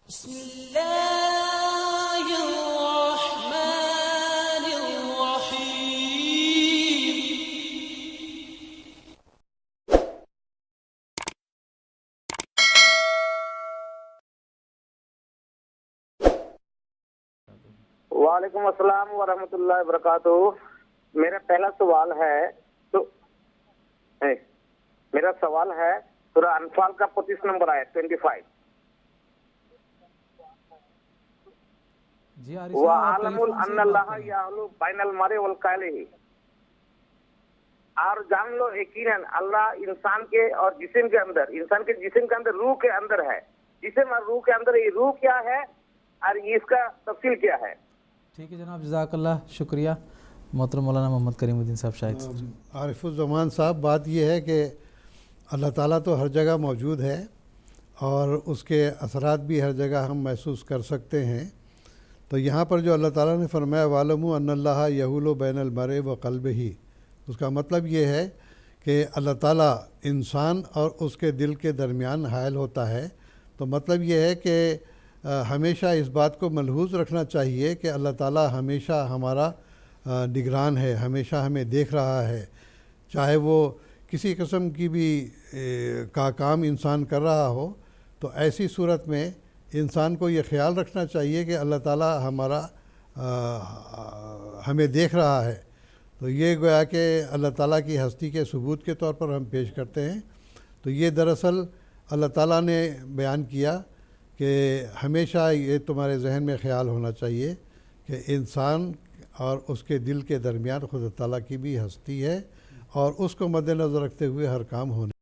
بسم الله الرحمن الرحيم. وعلیکم السلام ورحمۃ اللہ وبرکاتہ. میرا پہلا سوال ہے سورہ انفال کا 25 نمبر آیت 25. جی عارف وَعَلَمُ أَنَّ اللَّهَ يَحْلُ بَيْنَ الْمَرْءِ وَالْقَلْبِ. اور جان لو یقیناً اللہ انسان کے اور جسم کے اندر، انسان کے جسم کے اندر، روح کے اندر ہے. جسم اور روح کے اندر یہ روح کیا ہے اور اس کا تفصیل کیا ہے؟ ٹھیک ہے جناب، جزاک اللہ، شکریہ. محترم مولانا محمد کریم الدین صاحب شاہد. عارف الزمان صاحب، بات یہ ہے کہ اللہ تعالیٰ تو ہر جگہ موجود ہے اور اس کے اثرات بھی ہر جگہ ہم محسوس کر سکتے ہیں. تو یہاں پر جو اللہ تعالیٰ نے فرمایا وَعَلَمُوا أَنَّ اللَّهَ يَحُولُ بَيْنَ الْمَرْءِ وَقَلْبِهِ، اس کا مطلب یہ ہے کہ اللہ تعالیٰ انسان اور اس کے دل کے درمیان حائل ہوتا ہے. تو مطلب یہ ہے کہ ہمیشہ اس بات کو ملحوظ رکھنا چاہیے کہ اللہ تعالیٰ ہمیشہ ہمارا نگران ہے، ہمیشہ ہمیں دیکھ رہا ہے. چاہے وہ کسی قسم کی بھی کام انسان کر رہا ہو، تو ایسی صورت میں انسان کو یہ خیال رکھنا چاہیے کہ اللہ تعالیٰ ہمیں دیکھ رہا ہے. تو یہ گویا کہ اللہ تعالیٰ کی ہستی کے ثبوت کے طور پر ہم پیش کرتے ہیں. تو یہ دراصل اللہ تعالیٰ نے بیان کیا کہ ہمیشہ یہ تمہارے ذہن میں خیال ہونا چاہیے کہ انسان اور اس کے دل کے درمیان خود تعالیٰ کی بھی ہستی ہے اور اس کو مد نظر رکھتے ہوئے ہر کام ہونے